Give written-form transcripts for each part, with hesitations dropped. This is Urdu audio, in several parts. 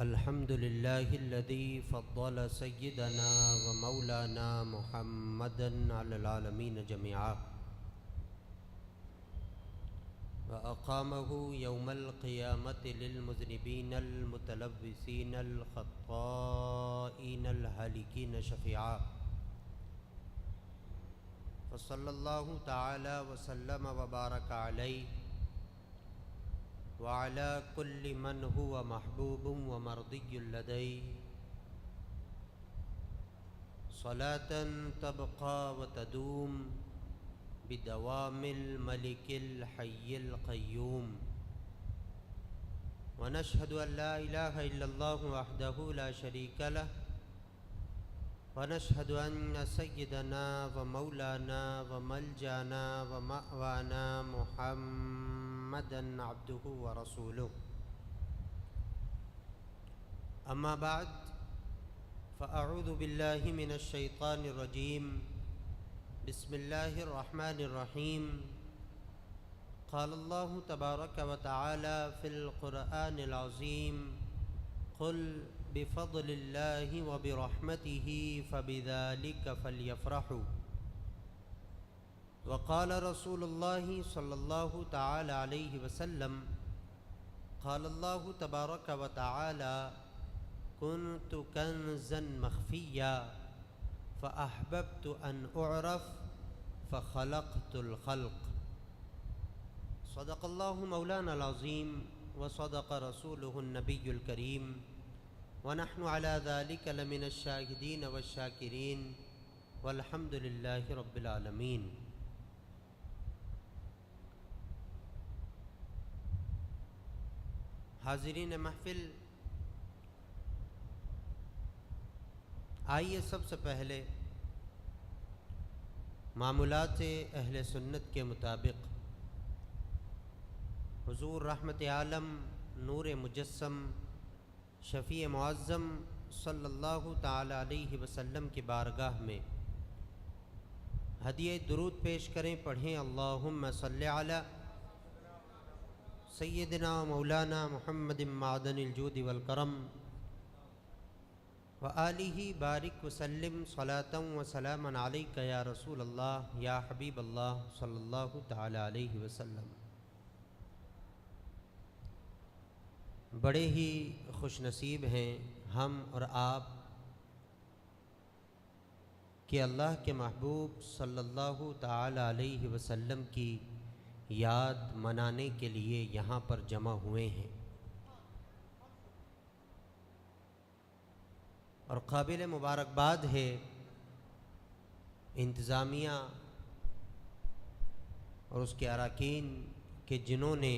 الحمد لله الذي فضل سيدنا ومولانا محمدا على العالمين جميعا وأقامه يوم القيامة للمذنبين المتلبسين الخطائين الهالكين شفيعا فصلى الله تعالى وسلم وبارك عليه وعلى كل من هو محبوب ومرضي لديه صلاة تبقى وتدوم بدوام الملك الحي القيوم. ونشهد أن لا إله إلا الله وحده لا شريك له ونشهد أن سيدنا ومولانا وملجأنا ومأوانا محمدًا عبده ورسوله. أما بعد فأعوذ بالله من الشيطان الرجيم. بسم الله الرحمن الرحيم. قال الله تبارك وتعالى في القرآن العظيم: قل بفضل الله وبرحمته فبذلك فليفرحوا. وقال رسول الله صلى الله تعالى عليه وسلم: قال الله تبارك وتعالى: كنت كنزا مخفيا فأحببت أن أعرف فخلقت الخلق. صدق الله مولانا العظيم وصدق رسوله النبي الكريم ونحن على ذلك لمن الشاهدين والشاكرين والحمد لله رب العالمين. حاضرین محفل، آئیے سب سے پہلے معمولات اہل سنت کے مطابق حضور رحمت عالم نور مجسم شفیع معظم صلی اللہ تعالی علیہ وسلم کی بارگاہ میں ہدیہ درود پیش کریں. پڑھیں: اللہم صلی علی سیدنا مولانا محمد معدن الجود والکرم وآلہ بارک وسلم صلاۃ وسلاما علیک یا رسول اللہ یا حبیب اللہ صلی اللہ تعالی علیہ وسلم. بڑے ہی خوش نصیب ہیں ہم اور آپ کہ اللہ کے محبوب صلی اللہ تعالی علیہ وسلم کی یاد منانے کے لیے یہاں پر جمع ہوئے ہیں. اور قابل مبارکباد ہے انتظامیہ اور اس کے اراکین کہ جنہوں نے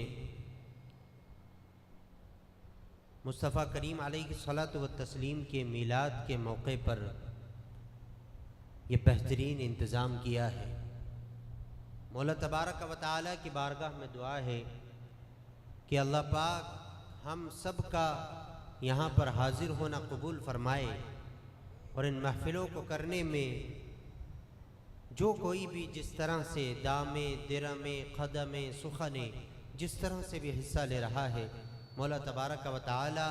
مصطفیٰ کریم علیہ الصلاۃ والتسلیم کے میلاد کے موقع پر یہ بہترین انتظام کیا ہے. مولا تبارک و تعالی کی بارگاہ میں دعا ہے کہ اللہ پاک ہم سب کا یہاں پر حاضر ہونا قبول فرمائے اور ان محفلوں کو کرنے میں جو کوئی بھی جس طرح سے دامے درمے قدمے سخنے جس طرح سے بھی حصہ لے رہا ہے، مولا تبارک و تعالی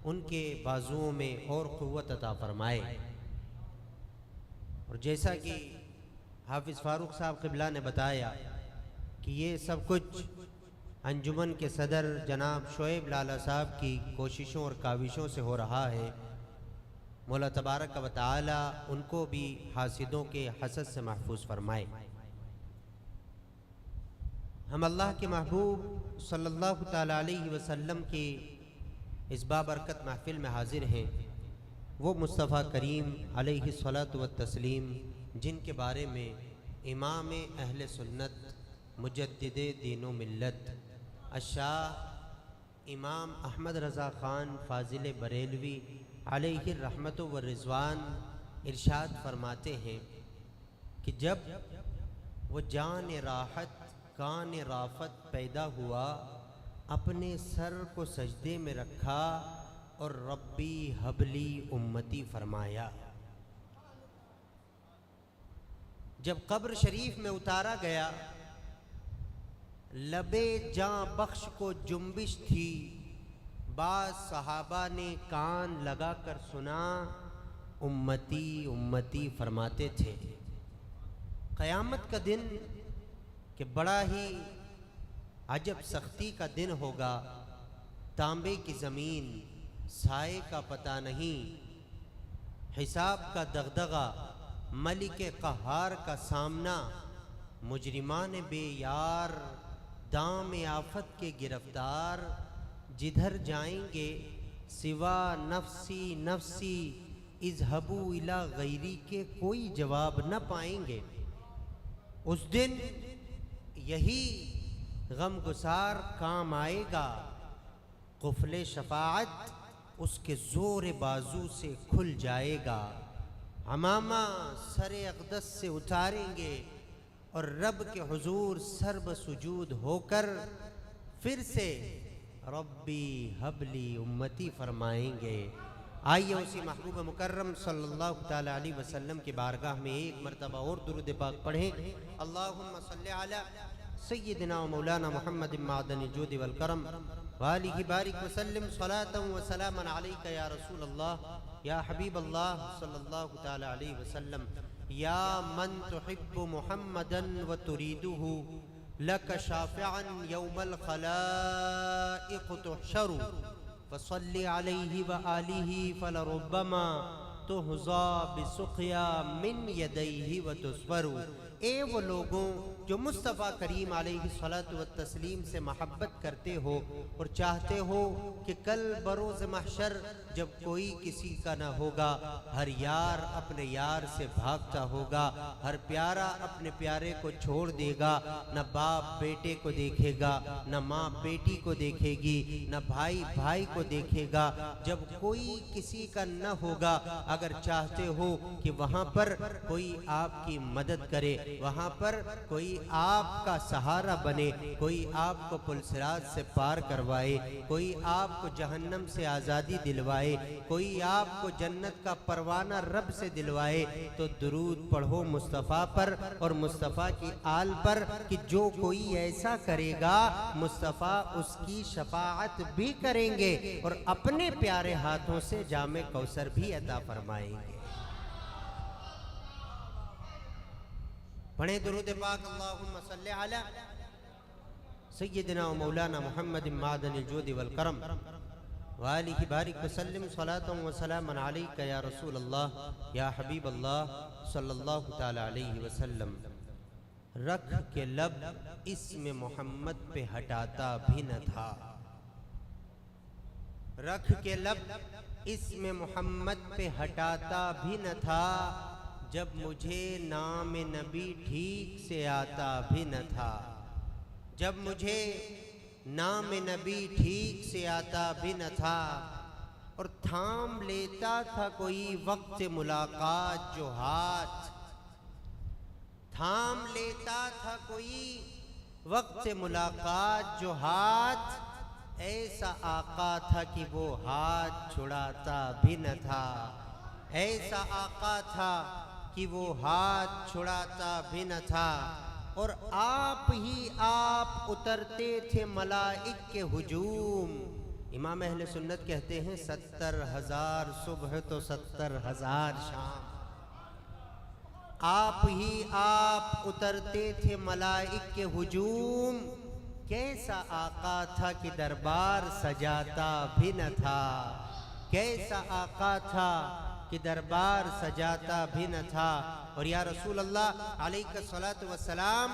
ان کے بازوؤں میں اور قوت عطا فرمائے. اور جیسا کہ حافظ فاروق صاحب قبلہ نے بتایا کہ یہ سب کچھ انجمن کے صدر جناب شعیب لالا صاحب کی کوششوں اور کاوشوں سے ہو رہا ہے. مولا تبارک و تعالی ان کو بھی حاسدوں کے حسد سے محفوظ فرمائے. ہم اللہ کے محبوب صلی اللہ تعالی علیہ وسلم کی اس بابرکت محفل میں حاضر ہیں. وہ مصطفیٰ کریم علیہ الصلاۃ والتسلیم جن کے بارے میں امام اہل سنت مجدد دین و ملت الشاہ امام احمد رضا خان فاضل بریلوی علیہ الرحمت والرضوان ارشاد فرماتے ہیں کہ جب وہ جان راحت کان رافت پیدا ہوا، اپنے سر کو سجدے میں رکھا اور ربی حبلی امتی فرمایا. جب قبر شریف میں اتارا گیا، لبے جاں بخش کو جنبش تھی، بعض صحابہ نے کان لگا کر سنا، امتی امتی فرماتے تھے۔ قیامت کا دن کہ بڑا ہی عجب سختی کا دن ہوگا، تانبے کی زمین، سائے کا پتہ نہیں، حساب کا دغدغہ، ملک قہار کا سامنا، مجرمان بے یار، دام آفت کے گرفتار، جدھر جائیں گے سوا نفسی نفسی اذهبوا الی غیری کے کوئی جواب نہ پائیں گے۔ اس دن یہی غم گسار کام آئے گا، قفل شفاعت اس کے زور بازو سے کھل جائے گا، عمامہ سر اقدس سے اتاریں گے اور رب کے حضور سرب سجود ہو کر پھر سے ربی حبلی امتی فرمائیں گے۔ آئیے اسی محبوب مکرم صلی اللہ تعالی علیہ وسلم کی بارگاہ میں ایک مرتبہ اور درود پاک پڑھیں۔ اللہم صلی علی سیدنا و مولانا محمد معدن الجود والکرم وآلہ بارک وسلم صلاة و سلاما علیک یا رسول اللہ یا حبیب اللہ صلی اللہ تعالی علیہ وسلم، یا من تحب محمدا و تریدہ لک شافعا یوم الخلائق تحشر، فصل علیہ وآلہ فلربما تہضا بسقیا من یدیہ وتسفر۔ اے وہ لوگوں جو مصطفیٰ کریم علیہ الصلوۃ والتسلیم سے محبت کرتے ہو اور چاہتے ہو کہ کل بروز محشر جب کوئی کسی کا نہ ہوگا، ہر یار اپنے یار سے بھاگتا ہوگا، ہر پیارا اپنے پیارے کو چھوڑ دے گا، نہ باپ بیٹے کو دیکھے گا، نہ ماں بیٹی کو دیکھے گی، نہ بھائی بھائی کو دیکھے گا، جب کوئی کسی کا نہ ہوگا، اگر چاہتے ہو کہ وہاں پر کوئی آپ کی مدد کرے، وہاں پر کوئی آپ کا سہارا بنے، کوئی آپ کو پل صراط سے پار کروائے، کوئی آپ کو جہنم سے آزادی دلوائے، کوئی آپ کو جنت کا پروانہ رب سے دلوائے، تو درود پڑھو مصطفیٰ پر اور مصطفیٰ کی آل پر کہ جو کوئی ایسا کرے گا مصطفیٰ اس کی شفاعت بھی کریں گے اور اپنے پیارے ہاتھوں سے جام کوثر بھی عطا فرمائیں گے۔ پڑھیں درود پاک، اللہم صلی علی سیدنا و مولانا محمد معدن الجود والکرم وآلہ بارک وسلم صلاة و سلاما علیک یا رسول اللہ یا حبیب اللہ صلی اللہ تعالی علیہ وسلم۔ رکھ کے لب اسم محمد پہ ہٹاتا بھی نہ تھا، رکھ کے لب اسم محمد پہ ہٹاتا بھی نہ تھا، جب مجھے نام نبی ٹھیک سے آتا بھی نہ تھا، جب مجھے نام نبی ٹھیک سے آتا بھی نہ تھا، اور تھام لیتا تھا کوئی وقت ملاقات جو ہاتھ، تھام لیتا تھا کوئی وقت ملاقات جو ہاتھ، ایسا آقا تھا کہ وہ ہاتھ چھڑاتا بھی نہ تھا، ایسا آقا تھا کہ وہ ہاتھ چھڑاتا بھی نہ تھا، اور آپ ہی آپ اترتے تھے ملائک کے ہجوم۔ امام اہل سنت کہتے ہیں 70,000 صبح تو 70,000 شام، آپ ہی آپ اترتے تھے ملائک کے ہجوم، کیسا آقا تھا کہ دربار سجاتا بھی نہ تھا، کیسا آقا تھا کہ دربار سجاتا بھی نہ تھا۔ اور یا رسول اللہ علیہ الصلوۃ والسلام،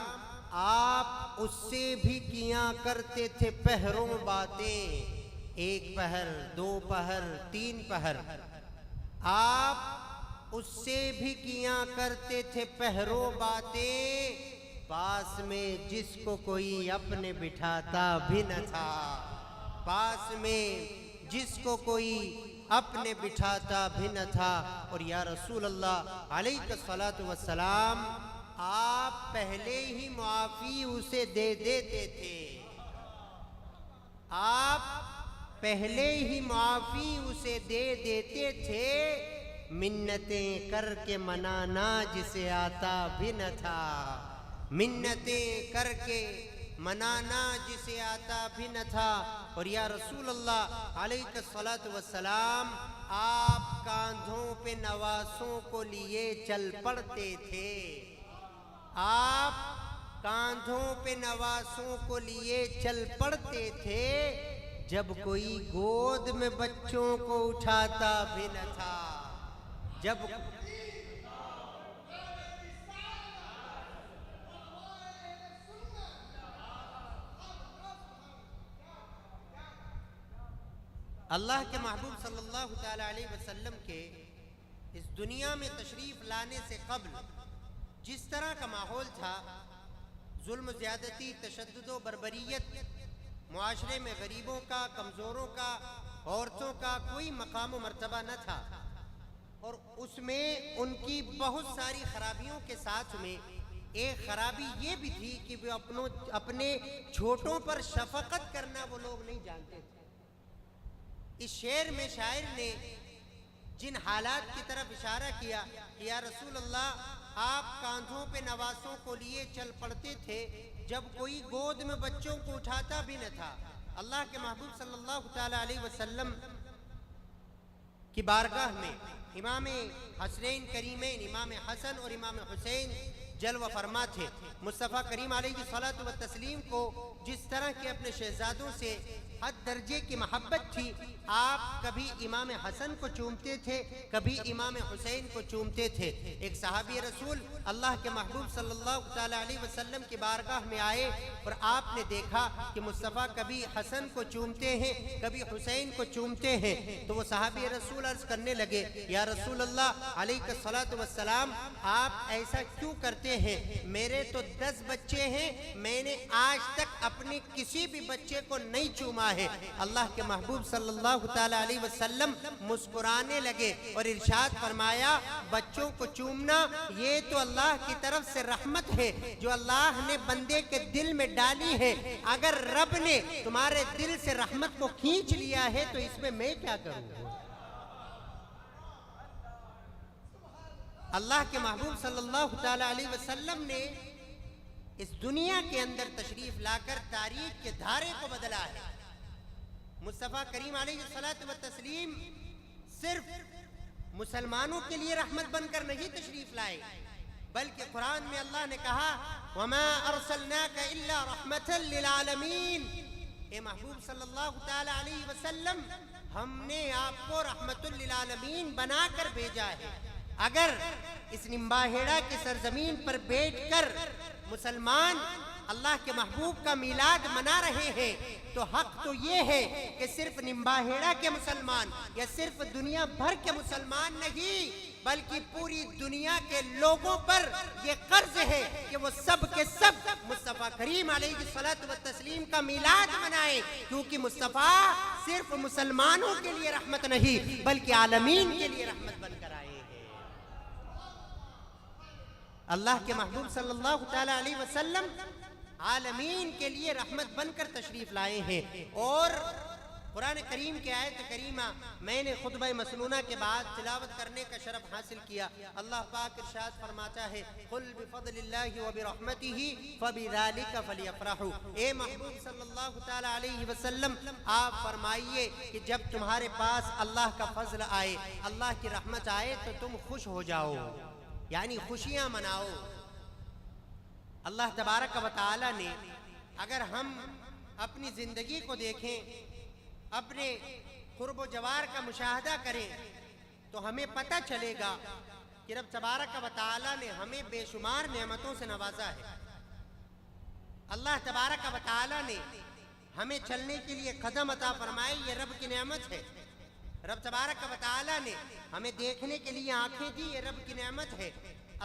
آپ اس سے بھی کیا کرتے تھے پہروں باتیں، ایک پہر، دو پہر، تین پہر، آپ اس سے بھی کیا کرتے تھے پہروں باتیں، پاس میں جس کو کوئی اپنے بٹھاتا بھی نہ تھا، پاس میں جس کو کوئی اپنے بٹھاتا بھی نہ تھا۔ اور یا رسول اللہ علیہ الصلوۃ والسلام، آپ پہلے ہی معافی اسے دے دیتے تھے، آپ پہلے ہی معافی اسے دے دیتے تھے، منتیں کر کے منانا جسے آتا بھی نہ تھا، منتیں کر کے منانا جسے آتا بھی نہ تھا۔ اور یا رسول اللہ علیہ الصلوۃ والسلام آپ کاندھوں پہ نواسوں کو لیے چل پڑتے تھے، آپ کاندھوں پہ نواسوں کو لیے چل پڑتے تھے، جب کوئی گود میں بچوں کو اٹھاتا بھی نہ تھا۔ جب اللہ کے محبوب صلی اللہ تعالی علیہ وسلم کے اس دنیا میں تشریف لانے سے قبل جس طرح کا ماحول تھا، ظلم، زیادتی، تشدد و بربریت، معاشرے میں غریبوں کا، کمزوروں کا، عورتوں کا کوئی مقام و مرتبہ نہ تھا، اور اس میں ان کی بہت ساری خرابیوں کے ساتھ میں ایک خرابی یہ بھی تھی کہ وہ اپنے چھوٹوں پر شفقت کرنا وہ لوگ نہیں جانتے تھے۔ اس شعر میں شاعر نے جن حالات کی طرف اشارہ کیا کہ یا رسول اللہ آپ کاندھوں پہ نواسوں کو لیے چل پڑتے تھے، جب کوئی گود میں بچوں کو اٹھاتا بھی نہ تھا۔ اللہ کے محبوب صلی اللہ تعالی علیہ وسلم کی بارگاہ میں امام حسنین کریمین، امام حسن اور امام حسین جلوہ فرما تھے۔ مصطفیٰ کریم علیہ الصلوۃ والتسلیم کو جس طرح کے اپنے شہزادوں سے حد درجے کی محبت تھی، آپ کبھی امام حسن کو چومتے تھے، کبھی امام حسین کو چومتے تھے۔ ایک صحابی رسول اللہ کے محبوب صلی اللہ تعالی علیہ وسلم کی بارگاہ میں آئے اور آپ نے دیکھا کہ مصطفیٰ کبھی حسن کو چومتے ہیں، کبھی حسین کو چومتے ہیں، تو وہ صحابی رسول عرض کرنے لگے یا رسول اللہ علیہ الصلوۃ والسلام آپ ایسا کیوں کرتے ہیں؟ میرے تو 10 بچے ہیں، میں نے آج تک اپنے کسی بھی بچے کو نہیں چوما ہے۔ اللہ کے محبوب صلی اللہ تعالی علیہ وسلم مسکرانے لگے اور ارشاد فرمایا بچوں کو چومنا یہ تو اللہ کی طرف سے رحمت ہے جو اللہ نے بندے کے دل میں ڈالی ہے، اگر رب نے تمہارے دل سے رحمت کو کھینچ لیا ہے تو اس میں کیا کروں؟ اللہ کے محبوب صلی اللہ تعالی علیہ وسلم نے اس دنیا کے اندر تشریف لا کر تاریخ کے دھارے کو بدلا ہے۔ مصطفیٰ کریم علیہ الصلوۃ والتسلیم صرف مسلمانوں کے لیے رحمت بن کر نہیں تشریف لائے، بلکہ قرآن میں اللہ نے کہا وَمَا أَرْسَلْنَاكَ إِلَّا رَحْمَةً لِّلْعَالَمِينَ، اے محبوب صلی اللہ تعالی علیہ وسلم ہم نے آپ کو رحمت للعالمین بنا کر بھیجا ہے۔ اگر اس نمباہیڑا کی سرزمین پر بیٹھ کر مسلمان اللہ کے محبوب کا میلاد منا رہے ہیں تو حق تو یہ ہے کہ صرف نمباہیڑا کے مسلمان یا صرف دنیا بھر کے مسلمان نہیں بلکہ پوری دنیا کے لوگوں پر یہ قرض ہے کہ وہ سب کے سب مصطفیٰ کریم علیہ الصلوۃ والتسلیم کا میلاد منائیں، کیونکہ مصطفیٰ صرف مسلمانوں کے لیے رحمت نہیں بلکہ عالمین کے لیے رحمت بن کر آئے ہیں۔ اللہ کے محبوب صلی اللہ تعالی علیہ وسلم عالمین کے لیے رحمت بن کر تشریف لائے ہیں۔ اور قرآن کریم کی آیت کریمہ میں نے خطبہ مسنونہ کے بعد تلاوت کرنے کا شرف حاصل کیا۔ اللہ پاک ارشاد فرماتا ہے قُلْ بِفَضْلِ اللَّهِ وَبِرَحْمَتِهِ فَبِذَلِكَ فَلْيَفْرَحُوا، اے محبوب صلی اللہ تعالی علیہ وسلم آپ فرمائیے کہ جب تمہارے پاس اللہ کا فضل آئے، اللہ کی رحمت آئے تو تم خوش ہو جاؤ، یعنی خوشیاں مناؤ۔ اللہ تبارک و تعالی نے اگر ہم اپنی زندگی کو دیکھیں، اپنے قرب و جوار کا مشاہدہ کریں تو ہمیں پتہ چلے گا کہ رب تبارک و تعالی نے ہمیں بے شمار نعمتوں سے نوازا ہے۔ اللہ تبارک و تعالی نے ہمیں چلنے کے لیے قدم عطا فرمائے، یہ رب کی نعمت ہے۔ رب تبارک و تعالی نے ہمیں دیکھنے کے لیے آنکھیں دی، یہ رب کی نعمت ہے۔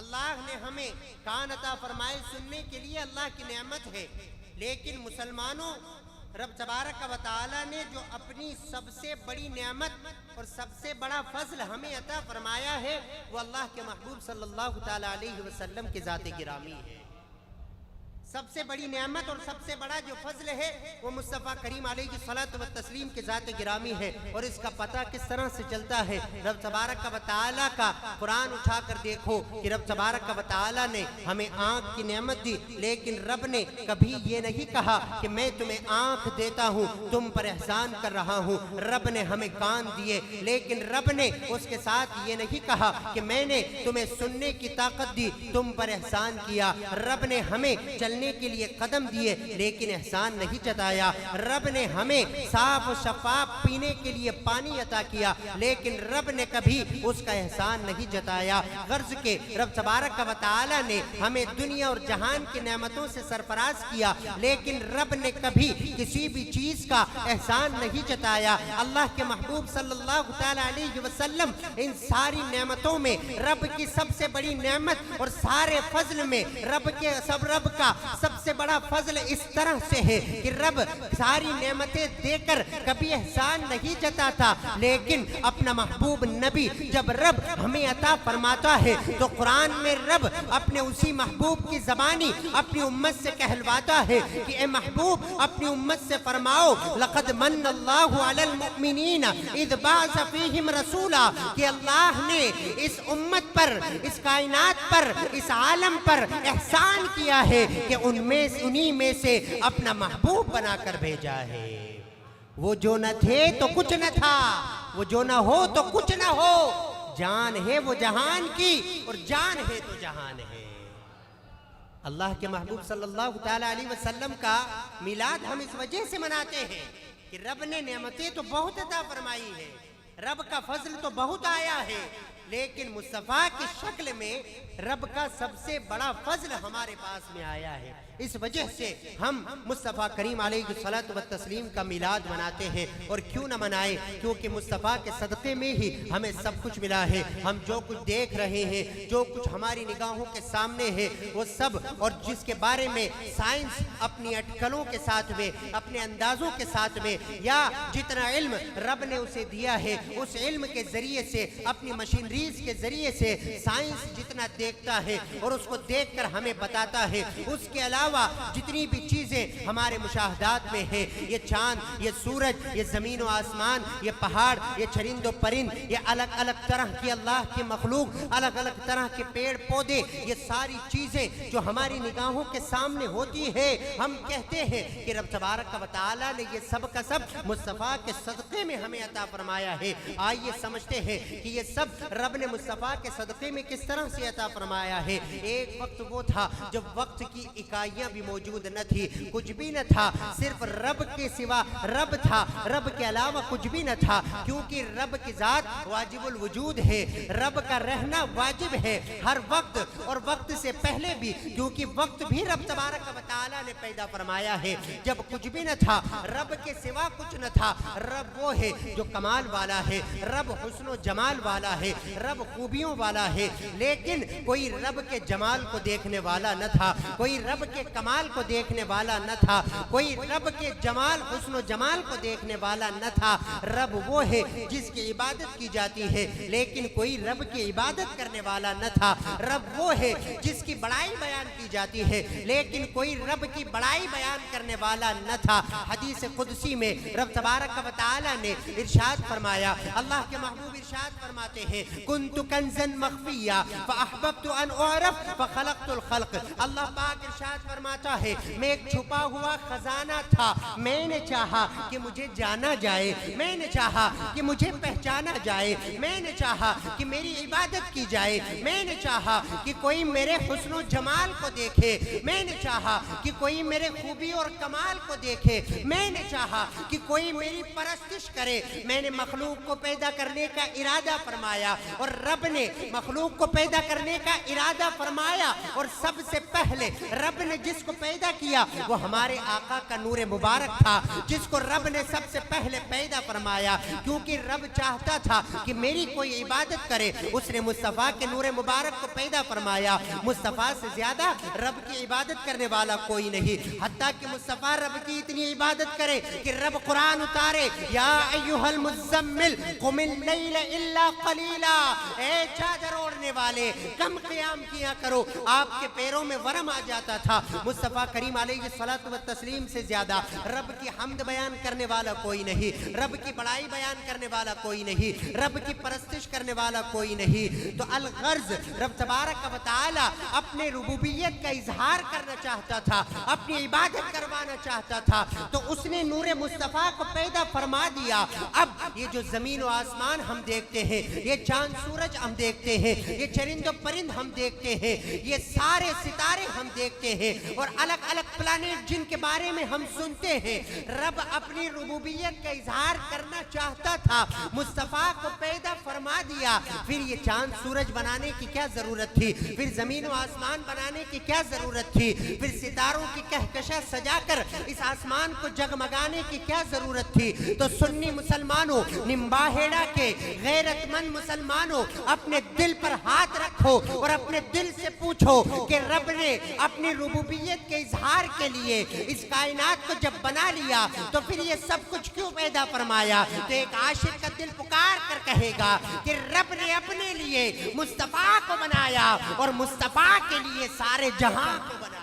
اللہ نے ہمیں کان عطا فرمائے، سننے کے لیے اللہ کی نعمت ہے۔ لیکن مسلمانوں، رب تبارک و تعالی نے جو اپنی سب سے بڑی نعمت اور سب سے بڑا فضل ہمیں عطا فرمایا ہے وہ اللہ کے محبوب صلی اللہ تعالی علیہ وسلم کی ذات گرامی ہے۔ سب سے بڑی نعمت اور سب سے بڑا جو فضل ہے وہ مصطفیٰ کریم علیہ الصلوۃ والتسلیم کے ذات گرامی ہے۔ اور اس کا پتہ کس طرح سے چلتا ہے؟ رب تبارک و تعالیٰ کا قرآن اٹھا کر دیکھو کہ رب تبارک و تعالیٰ نے ہمیں آنکھ کی نعمت دی، لیکن رب نے کبھی یہ نہیں کہا کہ میں تمہیں آنکھ دیتا ہوں، تم پر احسان کر رہا ہوں۔ رب نے ہمیں کان دیے، لیکن رب نے اس کے ساتھ یہ نہیں کہا کہ میں نے تمہیں سننے کی طاقت دی، تم پر احسان کیا۔ رب نے ہمیں چلنے کے لیے قدم دیے، لیکن احسان نہیں جتایا۔ رب نے ہمیں صاف و شفاف پینے کے لیے پانی عطا کیا، لیکن رب نے کبھی اس کا احسان نہیں جتایا۔ غرض کے رب تبارک و تعالی نے ہمیں دنیا اور جہان کی نعمتوں سے سرفراز کیا، لیکن رب نے کبھی کسی بھی چیز کا احسان نہیں جتایا۔ اللہ کے محبوب صلی اللہ تعالی علیہ وسلم ان ساری نعمتوں میں رب کی سب سے بڑی نعمت اور سارے فضل میں رب کا سب سے بڑا فضل اس طرح سے ہے کہ رب ساری نعمتیں دے کر کبھی احسان نہیں جتاتا، لیکن اپنا محبوب نبی جب رب ہمیں عطا فرماتا ہے تو قرآن میں رب اپنے اسی محبوب کی زبانی اپنی امت سے کہلواتا ہے کہ اے محبوب اپنی امت سے فرماؤ لقد من اللہ علی المؤمنین اذ بعث فیہم رسولا، کہ اللہ نے اس امت پر، اس کائنات پر، اس عالم پر احسان کیا ہے کہ انہی میں سے اپنا محبوب بنا کر بھیجا ہے۔ وہ جو نہ تھے تو کچھ نہ تھا، وہ جو نہ ہو تو کچھ نہ ہو، جان ہے وہ جہان کی اور جان ہے تو جہان ہے۔ اللہ کے محبوب صلی اللہ تعالی علیہ وسلم کا میلاد ہم اس وجہ سے مناتے ہیں کہ رب نے نعمتیں تو بہت عطا فرمائی ہے، رب کا فضل تو بہت آیا ہے، لیکن مصطفیٰ کی شکل میں رب کا سب سے بڑا فضل ہمارے پاس میں آیا ہے۔ اس وجہ سے ہم مصطفیٰ کریم علیہ الصلوۃ والتسلیم کا میلاد مناتے ہیں، اور کیوں نہ منائیں، کیونکہ مصطفیٰ کے صدقے میں ہی ہمیں سب کچھ ملا ہے۔ ہم جو کچھ دیکھ رہے ہیں، جو کچھ ہماری نگاہوں کے سامنے ہے، وہ سب، اور جس کے بارے میں سائنس اپنی اٹکلوں کے ساتھ میں، اپنے اندازوں کے ساتھ میں، یا جتنا علم رب نے اسے دیا ہے اس علم کے ذریعے سے، اپنی مشینریز کے ذریعے سے سائنس جتنا دیکھتا ہے اور اس کو دیکھ کر ہمیں بتاتا ہے، اس کے علاوہ جتنی بھی چیزیں ہمارے مشاہدات میں ہیں، یہ چاند، یہ سورج، یہ زمین و آسمان، یہ پہاڑ، یہ چرند و پرند، یہ الگ الگ طرح کی اللہ کی مخلوق، الگ الگ طرح کے پیڑ پودے، یہ ساری چیزیں جو ہماری نگاہوں کے سامنے ہوتی ہے، ہم کہتے ہیں کہ رب تبارک و تعالی نے یہ سب کا سب مصطفیٰ کے صدقے میں ہمیں عطا فرمایا ہے۔ آئیے سمجھتے ہیں کہ یہ سب رب نے مصطفیٰ کے صدقے میں کس طرح سے عطا فرمایا ہے۔ ایک وقت وہ تھا جب وقت کی اکائیاں بھی موجود نہ تھی، کچھ بھی نہ تھا، صرف رب کے سوا رب تھا، رب کے علاوہ کچھ بھی نہ تھا، کیونکہ رب کی ذات واجب الوجود ہے، رب کا رہنا واجب ہے ہر وقت اور وقت سے پہلے بھی، کیونکہ وقت بھی رب تبارک و تعالی نے پیدا فرمایا ہے۔ جب کچھ بھی نہ تھا، رب کے سوا کچھ نہ تھا، رب وہ ہے جو کمال والا ہے، رب حسن و جمال والا ہے، رب خوبیوں والا ہے، لیکن کوئی رب کے جمال کو دیکھنے والا نہ تھا، کوئی رب کے کمال کو دیکھنے والا نہ تھا، کوئی رب کے جمال، حسن و جمال کو دیکھنے والا نہ تھا۔ رب وہ ہے جس کی عبادت کی جاتی ہے، لیکن کوئی رب کی عبادت کرنے والا نہ تھا۔ رب وہ ہے جس کی بڑائی بیان کی جاتی ہے، لیکن کوئی رب کی بڑائی بیان کرنے والا نہ تھا۔ حدیث قدسی میں رب تبارک و تعالی نے ارشاد فرمایا، اللہ کے محبوب ارشاد فرماتے ہیں، کنت کنزا مخفیا فاحببت ان اعرف فخلقت الخلق۔ اللہ پاک ارشاد فرماتا ہے، میں ایک چھپا ہوا خزانہ تھا، میں نے چاہا کہ مجھے جانا جائے، میں نے چاہا کہ مجھے پہچانا جائے، میں نے چاہا کہ میری عبادت کی جائے، میں نے چاہا کہ کوئی میرے حسن و جمال کو دیکھے، میں نے چاہا کہ کوئی میرے خوبی اور کمال کو دیکھے، میں نے چاہا کہ کوئی میری پرستش کرے۔ میں نے مخلوق کو پیدا کرنے کا ارادہ فرمایا، اور رب نے مخلوق کو پیدا کرنے کا ارادہ فرمایا، اور سب سے پہلے رب نے جس کو پیدا کیا وہ ہمارے آقا کا نور مبارک تھا، جس کو رب نے سب سے پہلے پیدا فرمایا، کیونکہ رب چاہتا تھا کہ میری کوئی عبادت کرے، اس نے مصطفیٰ کے نور مبارک کو پیدا فرمایا۔ مصطفیٰ سے زیادہ رب کی عبادت کرنے والا کوئی نہیں، حتیٰ کہ مصطفیٰ رب کی اتنی عبادت کرے کہ رب قرآن اتارے، یا ایھا المزمل قم اللیل الا قلیلا، اے چادر اوڑھنے والے کم قیام کیا کرو. آپ کے پیروں میں ورم آ جاتا تھا. مصطفیٰ کریم علیہ الصلوۃ والتسلیم سے زیادہ رب کی حمد بیان کرنے والا کوئی نہیں, رب کی بڑائی بیان کرنے والا کوئی نہیں, رب کی پرستش کرنے والا کوئی نہیں. تو الغرض رب تبارک و تعالی اپنے ربوبیت کا اظہار کرنا چاہتا تھا, اپنی عبادت کروانا چاہتا تھا, تو اس نے نور مصطفیٰ کو پیدا فرما دیا. اب یہ جو زمین و آسمان ہم دیکھتے ہیں, یہ چاند سورج ہم دیکھتے ہیں, یہ چرند و پرند ہم دیکھتے ہیں, یہ سارے ستارے ہم دیکھتے ہیں, اور الگ الگ پلانٹ جن کے بارے میں ہم سنتے ہیں, رب اپنی ربوبیت کا اظہار کرنا چاہتا تھا, مصطفیٰ کو پیدا فرما دیا. پھر یہ چاند سورج بنانے کی کیا ضرورت تھی, پھر زمین و آسمان بنانے کی کیا ضرورت تھی, پھر ستاروں کی کہکشاں سجا کر اس آسمان کو جگمگانے کی کیا ضرورت تھی. تو سنی مسلمانوں, نمباہیڑا کے غیرت مند مسلمانوں, اپنے دل پر ہاتھ رکھو اور اپنے دل سے پوچھو کہ رب نے اپنی ربوبیت کے اظہار کے لیے اس کائنات کو جب بنا لیا تو پھر یہ سب کچھ کیوں پیدا فرمایا. تو ایک عاشق کا دل پکار کر کہے گا کہ رب نے اپنے لیے مصطفیٰ کو بنایا اور مصطفیٰ کے لیے سارے جہاں کو بنایا.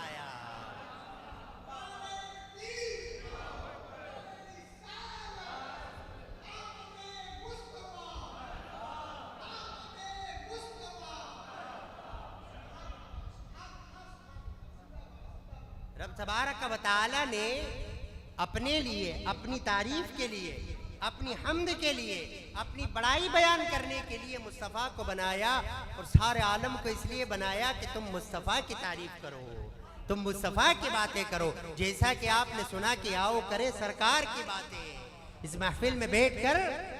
رب تبارک و تعالی نے اپنے لیے, اپنی تعریف کے لیے, اپنی حمد کے لیے, اپنی بڑائی بیان کرنے کے لیے مصطفیٰ کو بنایا, اور سارے عالم کو اس لیے بنایا کہ تم مصطفیٰ کی تعریف کرو, تم مصطفیٰ کی باتیں کرو. جیسا کہ آپ نے سنا کہ آؤ کرے سرکار کی باتیں. اس محفل میں بیٹھ کر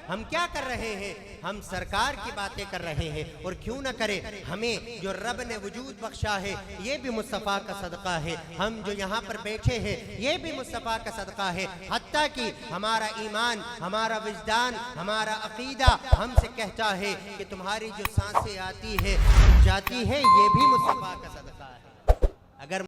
ہم کیا کر رہے ہیں, ہم سرکار کی باتیں کر رہے ہیں. اور کیوں نہ کرے, ہمیں جو رب نے وجود بخشا ہے یہ بھی مصطفیٰ کا صدقہ ہے. ہم جو یہاں پر بیٹھے ہیں یہ بھی مصطفیٰ کا صدقہ ہے. حتیٰ کہ ہمارا ایمان, ہمارا وجدان, ہمارا عقیدہ ہم سے کہتا ہے کہ تمہاری جو سانسیں آتی ہے جاتی ہے یہ بھی مصطفیٰ کا صدقہ ہے.